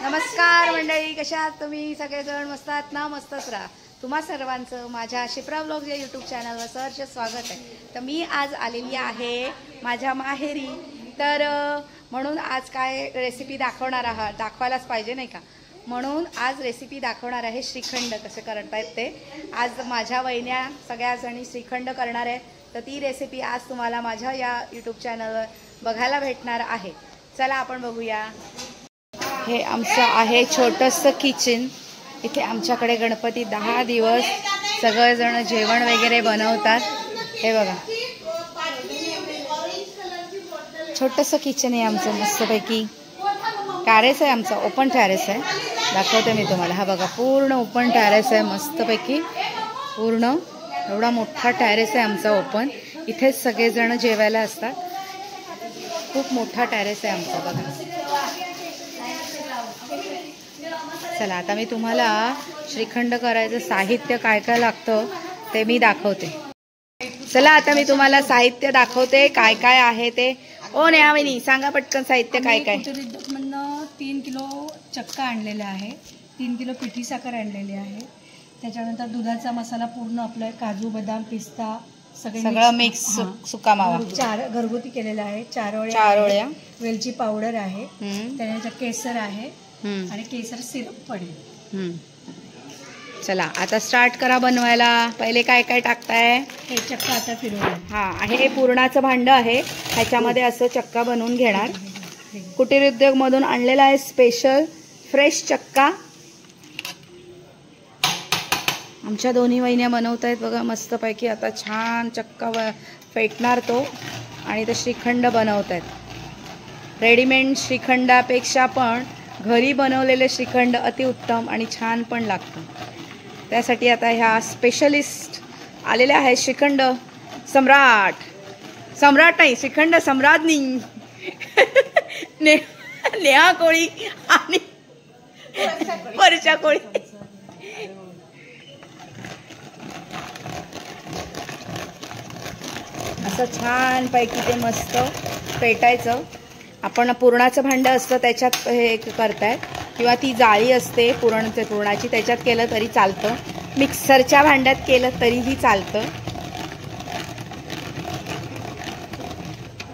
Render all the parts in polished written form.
नमस्कार मंडळी, कशा आहात तुम्ही सगळेजण? मस्त आहात ना? मस्तच राहा. तुम्हा सर्वांचं माझ्या शिप्रा व्लॉग्स या यूट्यूब चॅनलवर सहर्ष स्वागत आहे. तर मी आज आलेली आहे माझ्या माहेरी. तर म्हणून आज काय रेसिपी दाखवायलाच पाहिजे नाही का, म्हणून आज रेसिपी दाखवणार आहे. श्रीखंड कसे करतायत ते. आज माझ्या वहिन्या सगळ्याजणी श्रीखंड करणार आहे. तर ती रेसिपी आज तुम्हाला माझ्या या यूट्यूब चॅनलवर बघायला भेटणार आहे. चला आपण बघूया. हे आमचं आहे छोटंसं किचन. इथे आमच्याकडे गणपती 10 दिवस सगळेजण जेवण वगैरे बनवतात. हे बघा, छोटंसं किचन आहे आमचं. मस्तपैकी टॅरेस आहे आमचा, ओपन टॅरेस आहे. दाखवते मी तुम्हाला. हा बघा, पूर्ण ओपन टॅरेस आहे. मस्तपैकी पूर्ण एवढा मोठा टॅरेस आहे आमचा ओपन. इथेच सगळेजण जेवायला असतात. खूप मोठा टॅरेस आहे आमचा बघा. चला आता मी तुम्हाला श्रीखंड करायचं साहित्य काय काय लागतं ते मी दाखवते. चला आता मी तुम्हाला साहित्य दाखवते काय काय आहे ते. ओ नेहावहिनी, सांगा पटकन साहित्य काय काय. मधनं 3 किलो चक्का आणलेला आहे, 3 किलो पिठी साखर आणलेली आहे. त्याच्यानंतर दुधाचा मसाला पूर्ण आपला काजू बदाम पिस्ता सगळं मिक्स सुका मावा 4 घरगुती केलेला आहे. 4 ओळ्या वेलची पावडर आहे. त्यानंतर केसर आहे आणि केसर सिरप पडेल. चला आता स्टार्ट करा बनवायला. पहिले काय काय टाकताय? हे चक्का आता फिरवूया. हा, हे पुरणाचं भांड आहे. ह्याच्यामध्ये असं चक्का बनवून घेणार. कुटीर उद्योग मधून आणलेला आहे स्पेशल फ्रेश चक्का. आमच्या दोन्ही वहिन्या बनवत आहेत बघा मस्तपैकी. आता छान चक्का फेटणार तो आणि ते श्रीखंड बनवत आहेत. रेडीमेड श्रीखंडापेक्षा पण घरी बनवलेले श्रीखंड अतिउत्तम आणि छान पण लागतं. त्यासाठी आता ह्या स्पेशलिस्ट आलेल्या आहेत. श्रीखंड सम्राट नाही, श्रीखंड सम्राज्ञी नेहा कोळी आणि वर्षा कोळी. असं छान पैकी ते मस्त पेटायचं. आपण पुरणाचं भांडं असतं त्याच्यात हे करतायत, किंवा ती जाळी असते पुरणाची, त्याच्यात केलं तरी चालतं. मिक्सरच्या भांड्यात केलं तरीही चालतं.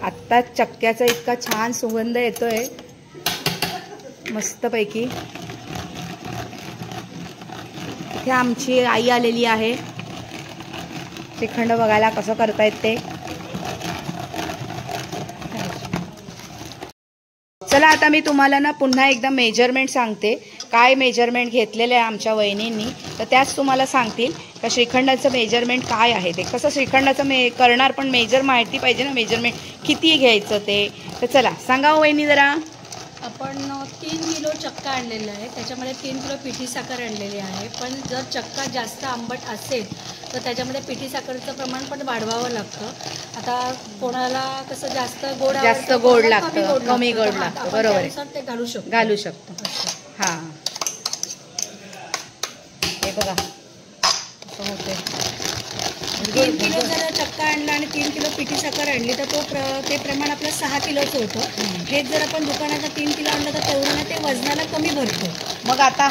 आत्ता चक्क्याचा इतका छान सुगंध येतोय मस्तपैकी. इथे आमची आई आलेली आहे श्रीखंड बघायला कसं करतायत ते. चला आता मी तुम्हाला ना पुन्हा एकदा मेजरमेंट सांगते. काय मेजरमेंट घेतलेलं आहे आमच्या वहिनींनी, तर त्याच तुम्हाला सांगतील का श्रीखंडाचं मेजरमेंट काय आहे ते. कसं श्रीखंडाचं करणार पण मेजर माहिती पाहिजे ना, मेजरमेंट किती घ्यायचं ते. तर चला सांगा वहिनी जरा. आपण 3 किलो चक्का आणलेला आहे. त्याच्यामध्ये 3 किलो पिठी साखर आणलेली आहे. पण जर चक्का जास्त आंबट असेल तर त्याच्यामध्ये पिठी साखरचं प्रमाण पण वाढवावं लागतं. आता कोणाला कसं जास्त गोड लागतं, कमी गोड लागतं, बरोबर आहे, ते घालू शकतो. हां, हे बघा असं होते. 3 किलो जर चक्का आणला आणि 3 किलो पिठी साखर आणली तर ते प्रमाण आपलं 6 किलोचं होतं. हेच जर आपण दुकानाचा 3 किलो आणलं तर तेवढं ते वजनाला कमी भरतं. मग आता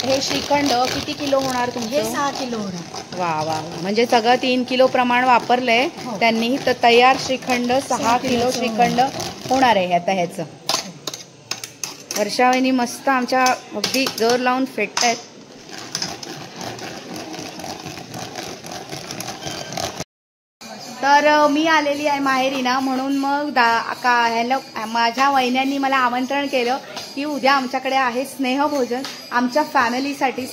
हे श्रीखंड किती किलो होणार तुमचे? 6 किलो होणार. वा वा, म्हणजे सगळं 3 किलो प्रमाण वापरलंय त्यांनी. तर तयार श्रीखंड 6 किलो श्रीखंड होणार आहे आता ह्याचं. वर्षावहिनी मस्त आमच्या अगदी जोर लावून फेटतायत. तर मी आलेली आहे माहेरी ना, म्हणून मग माझ्या वहिन्यांनी मला आमंत्रण केलं की उद्या आमच्याकडे आहे स्नेहभोजन आमच्या फॅमिलीसाठी.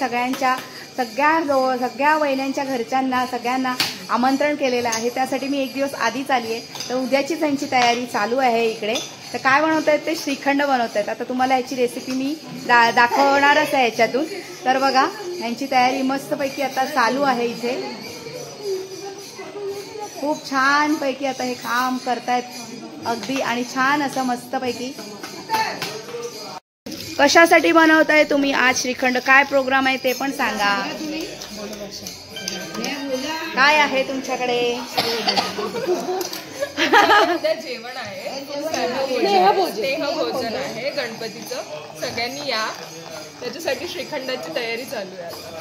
सगळ्या वहिन्यांच्या घरच्यांना सगळ्यांना आमंत्रण केलेलं आहे. त्यासाठी मी 1 दिवस आधीच आली आहे. तर उद्याची त्यांची तयारी चालू आहे इकडे. तर काय बनवत आहेत ते? श्रीखंड बनवत आहेत. आता तुम्हाला ह्याची रेसिपी मी दाखवणारच आहे ह्याच्यातून. तर बघा, यांची तयारी मस्तपैकी आता चालू आहे इथे. खूप छान पैकी आता हे काम करतायत अगदी, आणि छान असं मस्तपैकी. कशासाठी बनवताय तुम्ही आज श्रीखंड? काय प्रोग्राम आहे ते पण सांगा. काय आहे तुमच्याकडे? उद्या जेवण आहे, स्नेहभोजन आहे गणपतीचं. सगळ्यांनी या, त्याच्यासाठी श्रीखंडाची तयारी चालू आहे आता.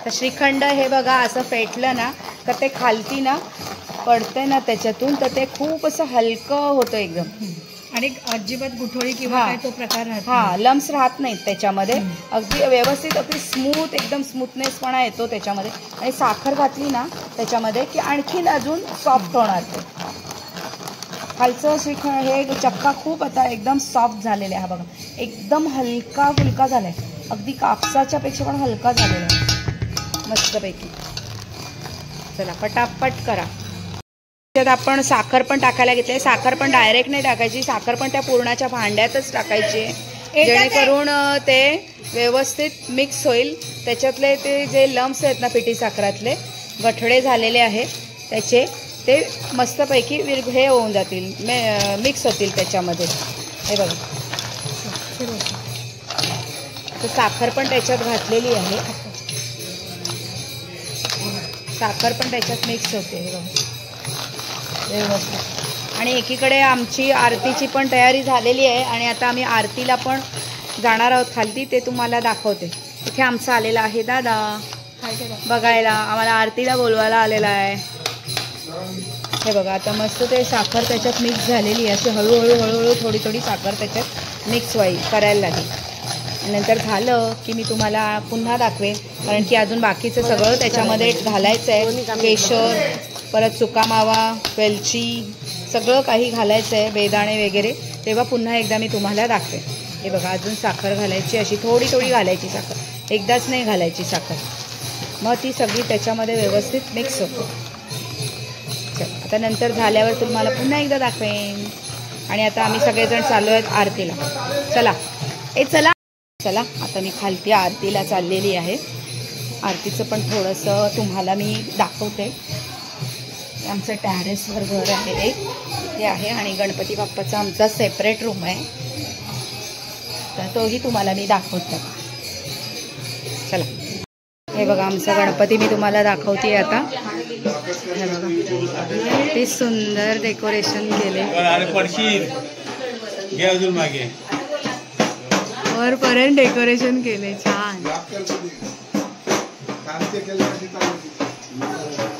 तर श्रीखंड हे बघा असं फेटलं ना तर ते खालती ना पडते ना त्याच्यातून, तर ते खूप असं हलकं होतं एकदम आणि अजिबात गुठळी किंवा काय तो प्रकार राहतो. लम्स राहत नाहीत त्याच्यामध्ये. अगदी व्यवस्थित अगदी स्मूथ एकदम स्मूथनेसपणा येतो त्याच्यामध्ये. आणि साखर घातली ना त्याच्यामध्ये की आणखीन अजून सॉफ्ट होणार ते. खालचं श्रीखंड हे चक्का खूप आता एकदम सॉफ्ट झालेले आहे. बघा एकदम हलका फुलका झालाय, अगदी कापसाच्या पेक्षा पण हलका झालेला आहे मस्तपैकी. चला पटापट करा. त्यात आपण साखर पण टाकायला घेतली. साखर पण डायरेक्ट नाही टाकायची, साखर पण त्या पुरणाच्या भांड्यातच टाकायची जेणेकरून ते व्यवस्थित मिक्स होईल. त्याच्यातले ते जे लम्स आहेत ना पिठी साखरातले गठडे झालेले आहेत त्याचे, ते मस्तपैकी हे होऊन जातील, मिक्स होतील त्याच्यामध्ये. हे बघा तर साखर पण त्याच्यात घातलेली आहे, साखर पण त्याच्यात मिक्स होते. हे बघा व्यवस्थित. आणि एकीकडे आमची आरतीची पण तयारी झालेली आहे आणि आता आम्ही आरतीला पण जाणार आहोत खालती, ते तुम्हाला दाखवते. इथे आमचा आलेला आहे दादा बघायला, आम्हाला आरतीला बोलवायला आलेला आहे. हे बघा आता मस्त ते साखर त्याच्यात मिक्स झालेली आहे. अशी हळूहळू थोडी थोडी साखर त्याच्यात मिक्स करायला लागेल. नंतर झालं की मी तुम्हाला पुन्हा दाखवेन, कारण की अजून बाकीचं सगळं त्याच्यामध्ये घालायचं आहे. केशर, परत सुका मावा, वेलची, सगळं काही घालायचं आहे, बेदाणे वगैरे. तेव्हा पुन्हा एकदा मी तुम्हाला दाखवेन. हे बघा अजून साखर घालायची, अशी थोडी थोडी घालायची साखर, एकदाच नाही घालायची साखर. मग ती सगळी त्याच्यामध्ये व्यवस्थित मिक्स होते. आता नंतर झाल्यावर तुम्हाला पुन्हा एकदा दाखवेन. आणि आता आम्ही सगळेजण चाललो आहेत आरतीला. चला चला चला आता मी खालती आरतीला चाललेली आहे. आरतीचं पण थोडंसं तुम्हाला मी दाखवते. आमचं टॅरेसवर घर आहे एक, ते आहे. आणि गणपती बाप्पाचा आमचा सेपरेट रूम आहे, तर तोही तुम्हाला मी दाखवते. चला हे बघा आमचा गणपती मी तुम्हाला दाखवते आता. हे बघा किती सुंदर डेकोरेशन केले, वरपर्यंत डेकोरेशन केले छान.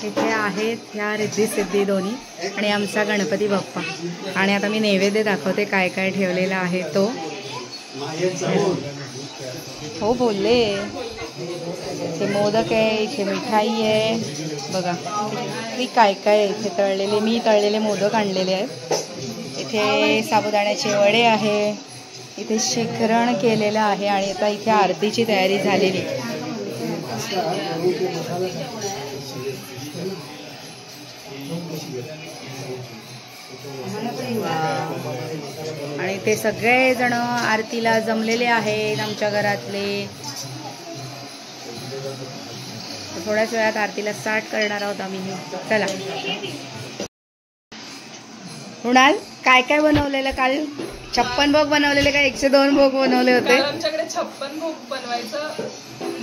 इथे आहेत ह्या रिद्धी सिद्धी दोन्ही आणि आमचा गणपती बाप्पा. आणि आता मी नैवेद्य दाखवते काय काय ठेवलेला आहे तो. हो बोलले. इथे मोदक आहे, इथे मिठाई आहे, बघा मी काय काय इथे तळलेले, मी तळलेले मोदक आणलेले आहेत. इथे साबुदाण्याचे वडे आहे, इथे शिखरण केलेलं आहे. आणि आता इथे आरतीची तयारी झालेली. आणि ते सगळेजण आरतीला जमलेले आहेत आमच्या घरातले. थोड्याच वेळात आरतीला स्टार्ट करणार आहोत आम्ही. चला रुणाल काय काय बनवलेलं काल? 56 भोग बनवलेले का 102 भोग बनवले होते? आमच्याकडे 56 भोग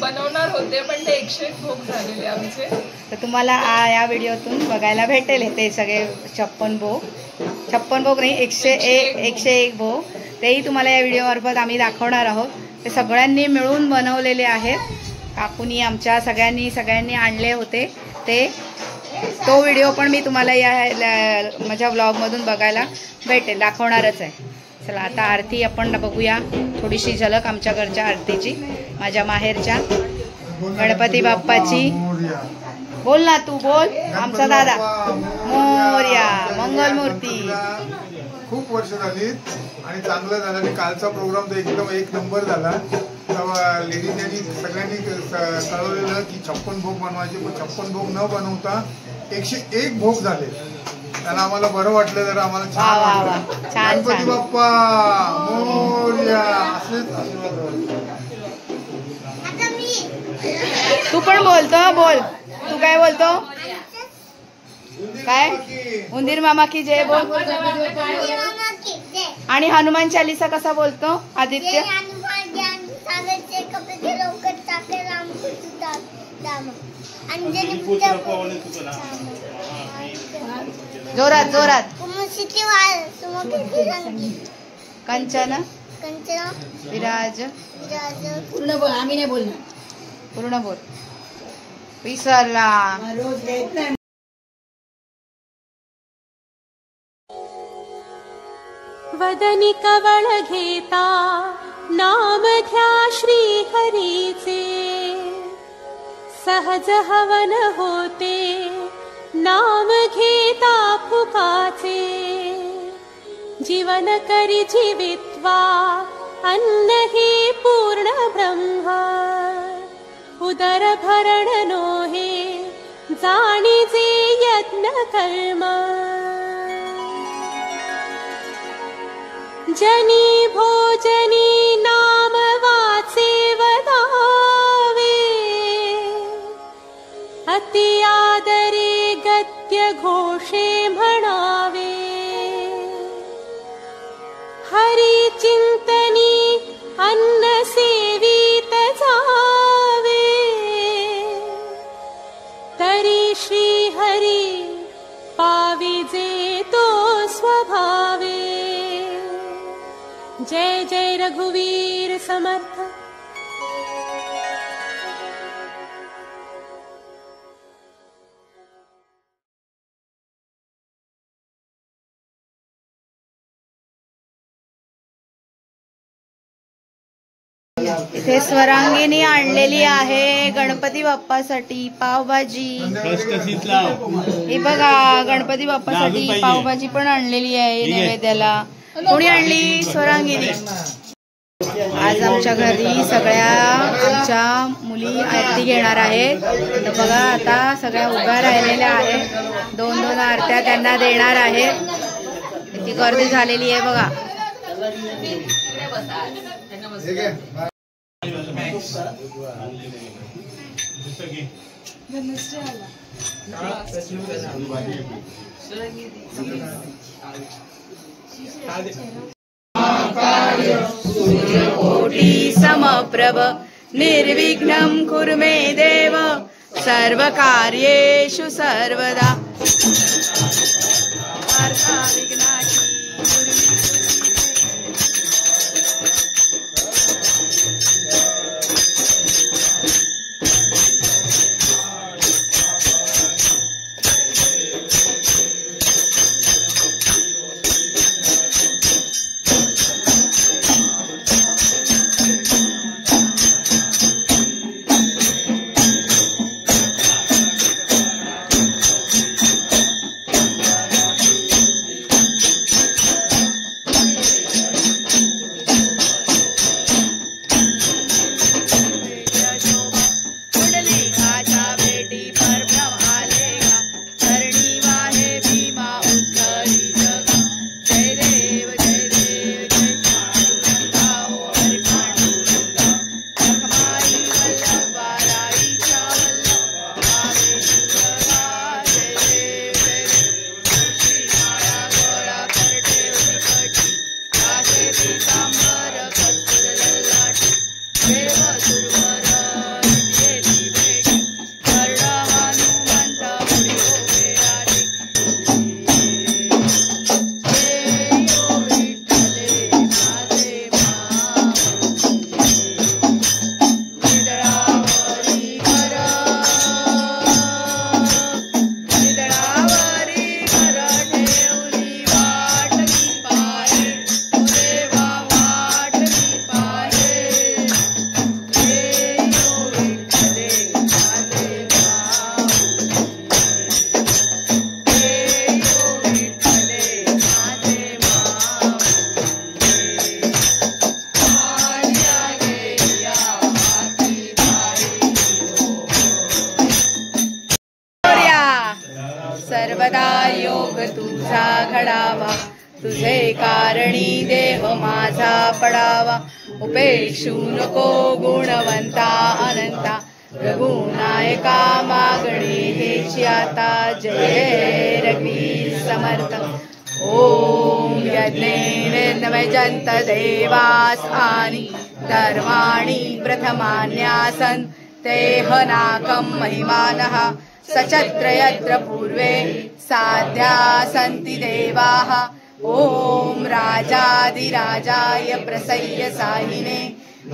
बनवणार होते, पण ते 101 भोग झालेले आमचे. तर तुम्हाला या व्हिडिओतून बघायला भेटेल ते सगळे 56 भोग. 56 भोग नाही, 101 भोग. तेही तुम्हाला या व्हिडिओमार्फत आम्ही दाखवणार आहोत. ते सगळ्यांनी मिळून बनवलेले आहेत. काकूनी आमच्या सगळ्यांनी आणले होते ते. तो व्हिडिओ पण मी तुम्हाला या माझ्या व्लॉगमधून बघायला भेटेल, दाखवणारच आहे. चला आता आरती आपण बघूया, थोडीशी झलक आमच्या घरच्या आरतीची, माझ्या माहेरच्या गणपती बाप्पाची. बोल ना तू, बोल आमचा दादा. मोरया, मंगलमूर्ती. खूप वर्ष झाली आणि चांगलं झालं. आणि कालचा प्रोग्राम तर एकदम एक नंबर झाला. लेडीजनी सगळ्यांनी कळवलेलं की 56 भोग बनवायचे, पण 56 भोग न बनवता 101 भोग झाले. त्यांना आम्हाला बरं वाटलं, जरा आम्हाला छान वाटलं. गणपती बाप्पा मोरया. असेच आशीर्वाद. तू पण बोलतो, बोल तू काय बोलतो? काय? उंदीर मामा की जय बोल. आणि हनुमान चालीसा कसा बोलतो आदित्य? जोरात जोरात. कंचन विराज. पूर्ण बोल, आम्ही नाही बोलणार. पूर्ण बोल. विसरला. वदनी कवळ घेता नाम घ्या श्री हरीचे, सहज हवन होते नाम घेता फुकाचे. जीवन करी जीवित्वा अन्न हे पूर्ण ब्रह्म, उदर भरण नोहे जाणीजे यज्ञ कर्म. जनी भोजनी नाम वाचे वदावे, अति आदरे गद्य घोषे म्हणावे. हरी चिंतनी अन्न सेवित जावे, तरी श्री हरी पाविजे तो स्वभावे. जय जय रघुवीर समर्थ. इथे स्वरांगिनी आणलेली आहे गणपती बाप्पासाठी पावभाजी. हे बघा गणपती बाप्पासाठी पावभाजी पण आणलेली आहे नैवेद्याला. कोणी आणली? स्वरांगिनी. आज आमच्या घरी सगळ्या आमच्या मुली आरती घेणार आहेत. तर बघा आता सगळ्या उभ्या राहिलेल्या आहेत. 2-2 आरत्या त्यांना देणार आहेत. किती गर्दी झालेली आहे बघा. कोटि समप्रभ निर्विघ्नं कुरु मे देव, सर्वकार्येषु सर्वदा. सर्वदा योग तुझा घडावा, तुझे कारणी देह माझा पडावा. उपेक्षू नको गुणवंता अनंता, रघुनायका मागणे हेची आता. जय रघुवीर समर्थ. ओम यज्ञेन वैजंत देवास आणि धर्माणि प्रथमान्यासन, तेहनाकं महिमानः सचत्र यत्र पूर्वे साध्या सन्ति देवाः ॐ राजाधिराजाय प्रसय्य साहिने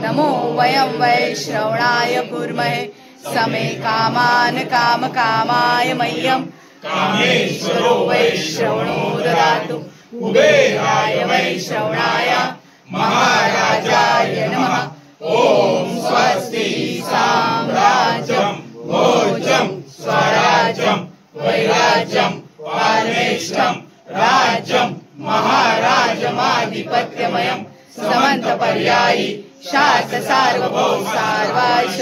नमो वयं वैश्रवणाय कुर्महे समे कामान् कामकामाय मह्यं कामेश्वरो वैश्रवणो ददातु कुबेराय वैश्रवणाय महाराजाय नमः ॐ स्वस्ति साम्राज्यं भोजं स्वराज्यं वैराज्यं पारमेष्ठं राज्यं महाराजमाधिपत्यमयं समन्तपर्यायी शास्त्र सार्वभौम सार्वांश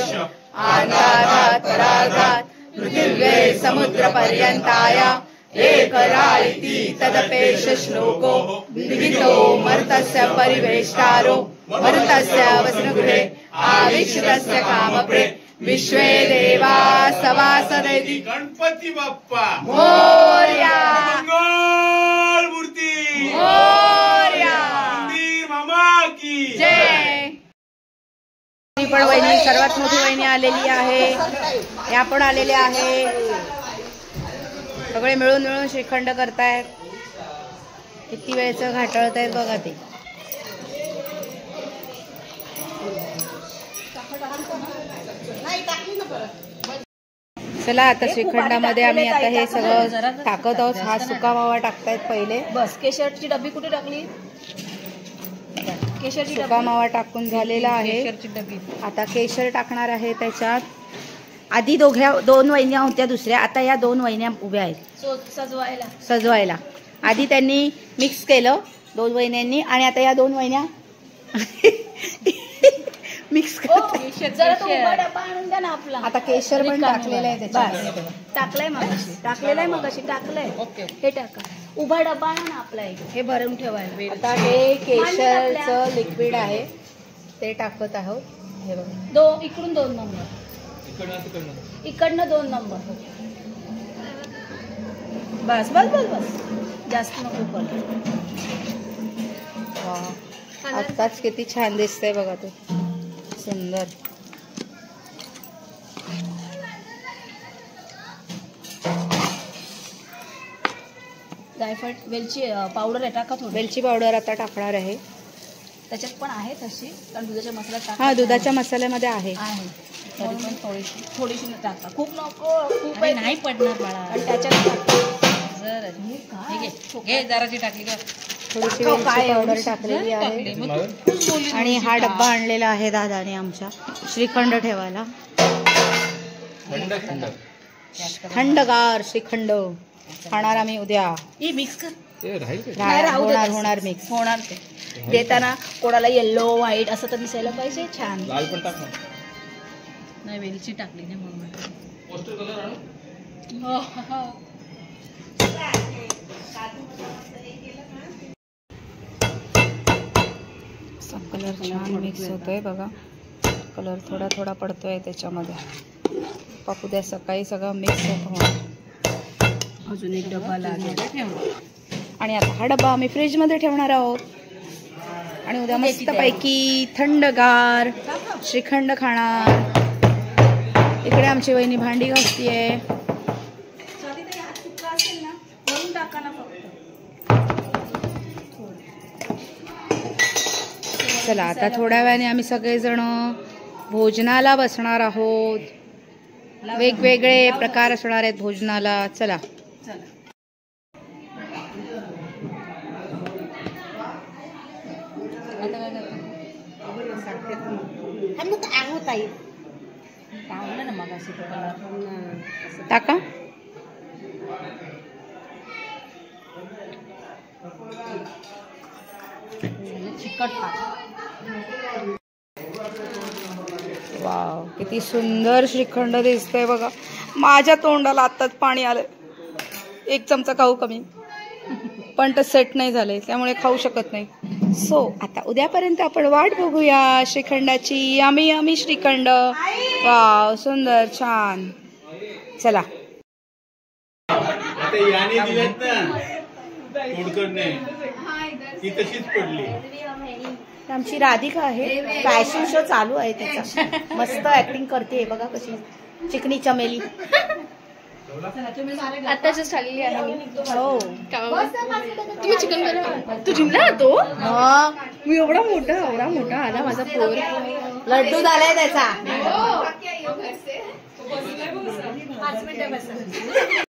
आधारात् परागात् पृथिव्ये समुद्रपर्यन्ताय एकराळिति तदपेश श्लोको विदितो मर्तस्य परिवेष्टारो मर्तस्य वसनगृहे आविष्टस्य कामप्रे विश्वे देवा सवासदेति गणपती बाप्पा मोरया मंगलमूर्ती मोरया मंदिर मामा की जय. पण वहिनी सर्वात मोठी वहिनी आलेली आहे, या पण आलेल्या आहे. सगळे मिळून मिळून श्रीखंड करतायत. किती वेळचं घाटळतायत बघा ते. चला आता श्रीखंडामध्ये आम्ही आता हे सगळं टाकत आहोत. हा सुका मावा टाकतायत पहिले. बस केशरची डबी कुठे टाकली? केशरची सुका मावा टाकून झालेला आहे. डबी. आता केशर टाकणार आहे त्याच्यात. आधी दोन वहिन्या होत्या दुसऱ्या, आता या 2 वहिन्या उभ्या आहेत सजवायला. आधी त्यांनी मिक्स केलं 2 वहिन्यांनी आणि आता या 2 वहिन्या मिक्स जरा तो उभा डबा आणून द्या ना आपला. आता केशर पण टाकलेलं आहे त्याच्यात. टाकलंय मगाशी टाकलंय. हे टाका. उभा डबा आणा ना आपला एक, हे भरून ठेवायला. आता हे केशरचं लिक्विड आहे ते टाकत आहोत. हे बघा इकडून 2 नंबर, इकडनं 2 नंबर. बस बस बस बस, जास्त नको करू. आत्ताच किती छान दिसतंय बघा ते, सुंदर. जायफळ वेलची पावडर आहे टाका थोडी. वेलची पावडर आता टाकणार आहे. त्याच्यात पण आहे तशी, कारण दुधाच्या मसाल्यात हा दुधाच्या मसाल्यामध्ये आहे. तरी पण थोडीशी टाका. खूप नको, खूप नाही पडणार बाळा. आणि त्याच्यात जराची टाकली का थोडीशी वेलची पावडर टाकलेली आहे. आणि हा डब्बा आणलेला आहे दादाने आमच्या श्रीखंड ठेवायला. थंडगार श्रीखंड खाणार आम्ही उद्या. मिक्स कर. होणार मिक्स होणार. ते देताना कोणाला येल्लो व्हाईट असं तर दिसायला पाहिजे छान. लाल पण टाक ना. नाही वेलची टाकली नाही म्हणून. कलर छान मिक्स होतोय बघा. कलर थोडा थोडा पडतोय त्याच्यामध्ये. पापू द्या सकाळी सगळं मिक्स होतं. अजून एक डबा लागेल. आणि आता हा डबा आम्ही फ्रीजमध्ये ठेवणार आहोत आणि उद्या मस्तपैकी थंडगार श्रीखंड खाणार. इकडे आमची वहिनी भांडी घासतीये. चला आता थोड्या वेळाने आम्ही सगळेजण भोजनाला बसणार आहोत. वेगवेगळे प्रकार असणार आहेत भोजनाला. चला टाका. वाव किती सुंदर श्रीखंड दिसतंय बघा. माझ्या तोंडाला आत्ताच पाणी आलं. 1 चमचा खाऊ कमी, पण ते सेट नाही झाले त्यामुळे खाऊ शकत नाही. सो आता उद्यापर्यंत आपण वाट बघूया श्रीखंडाची. Yummy yummy shrikhand. वाव सुंदर छान. चला आता याने दिलेत ना तोडकरने, ती तशीच पडली. आमची राधिका आहे, फॅशन शो चालू आहे त्याचा. मस्त ऍक्टिंग करते बघा कशी चिकनी चमेली. आताच आलेली आहे मी. हो तुम्ही चिकन करा. तू जिमला जातो? मी एवढा मोठा आला माझा पोर. लड्डू झालाय त्याचा.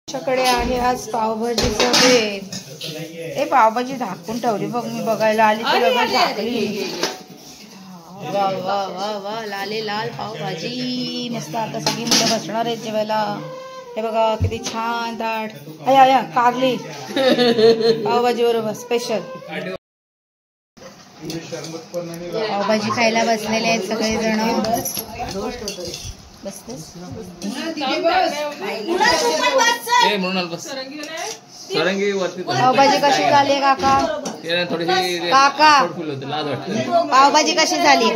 आमच्याकडे आहे आज पावभाजीचं बेत. ए पावभाजी झाकून ठेवली बघ, मी बघायला आली तर लगेच झाकली. वा वा वा वा लाले लाल पावभाजी मस्त. आता सगळी मुलं बसणार आहेत जेवायला. हे बघा किती छान दाट. अया अया कारली पावभाजी बरोबर स्पेशल. पावभाजी खायला बसलेले आहेत सगळे जण. पावभाजी कशी झाली काका? काका पावभाजी कशी झाली?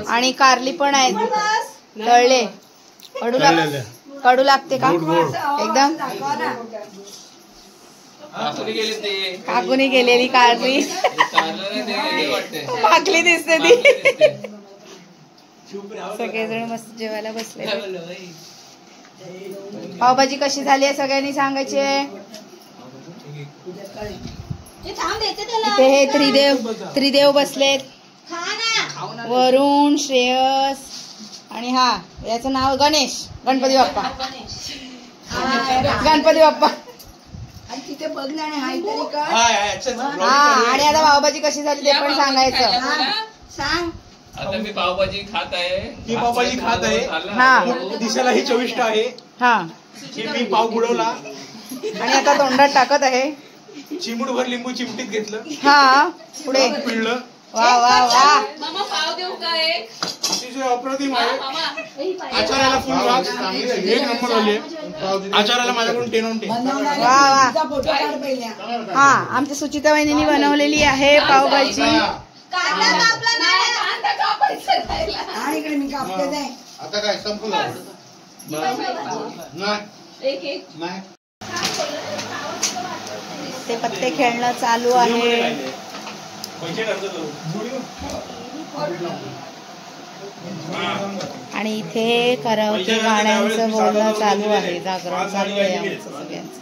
आणि कारली पण आहेत तळले. कडू लागते का एकदम? काकूनी गेलेली कारली पाकली दिसते ती. सगळेजण मस्त जेवायला बसले. पावभाजी कशी झाली आहे सगळ्यांनी सांगायचे. इथे हे त्रिदेव बसलेत. वरुण, श्रेयस आणि हा याचं नाव गणेश. गणपती बाप्पा. गणपती बाप्पा. तिथे बघ हा. आणि आता पावभाजी कशी झाली ते पण सांगायचं. सांग. आता मी पावभाजी खात आहे. ही पावभाजी खात आहे. हा दिसायलाही चविष्ट आहे. हा ही मी पाव बुडवला आणि आता तोंडात टाकत आहे. चिमूटभर लिंबू चिमटीत घेतलं. हा पुढे पिळलं. वा वा वा. पाव देऊ का एक? अतिशय अप्रतिम आहे. आचार्याला फुल मार्क्स. एक नंबर आले. आचार्याला माझ्याकडून 10 on 10. वा वा. हा आमच्या सुचिता वहिनींनी बनवलेली आहे पावभाजी. आता काय संपलं? ते पत्ते खेळणं चालू आहे. आणि इथे कराओके गाण्यांचं बोलणं चालू आहे. जागरण चालू आहे आमचं सगळ्यांचं.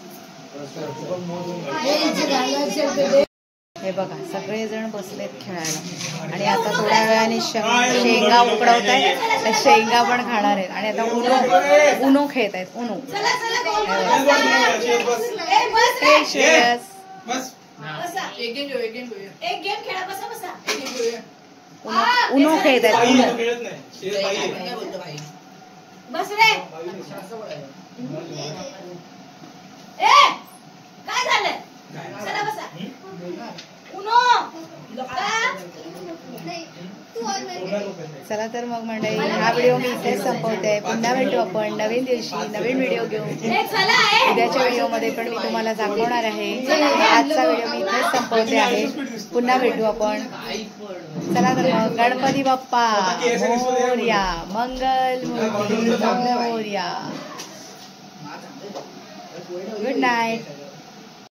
हे बघा सगळेजण बसलेत खेळायला. आणि आता थोड्या वेळाने शेंगा उकडवत आहेत. शेंगा पण खाणार आहेत. आणि आता उनो खेळत आहेत. उनो उनो खेळत आहेत. बस रे. काय झालं? चला बसा. चला तर मग मंडळी हा व्हिडिओ मी इथेच संपवते. पुन्हा भेटू आपण नवीन दिवशी नवीन व्हिडिओ घेऊन. उद्याच्या व्हिडिओमध्ये पण मी तुम्हाला दाखवणार आहे. आजचा व्हिडिओ मी इथेच संपवते आहे. पुन्हा भेटू आपण. चला तर मग गणपती बाप्पा मोरया. मंगल मूर्ती मोरया. Good night.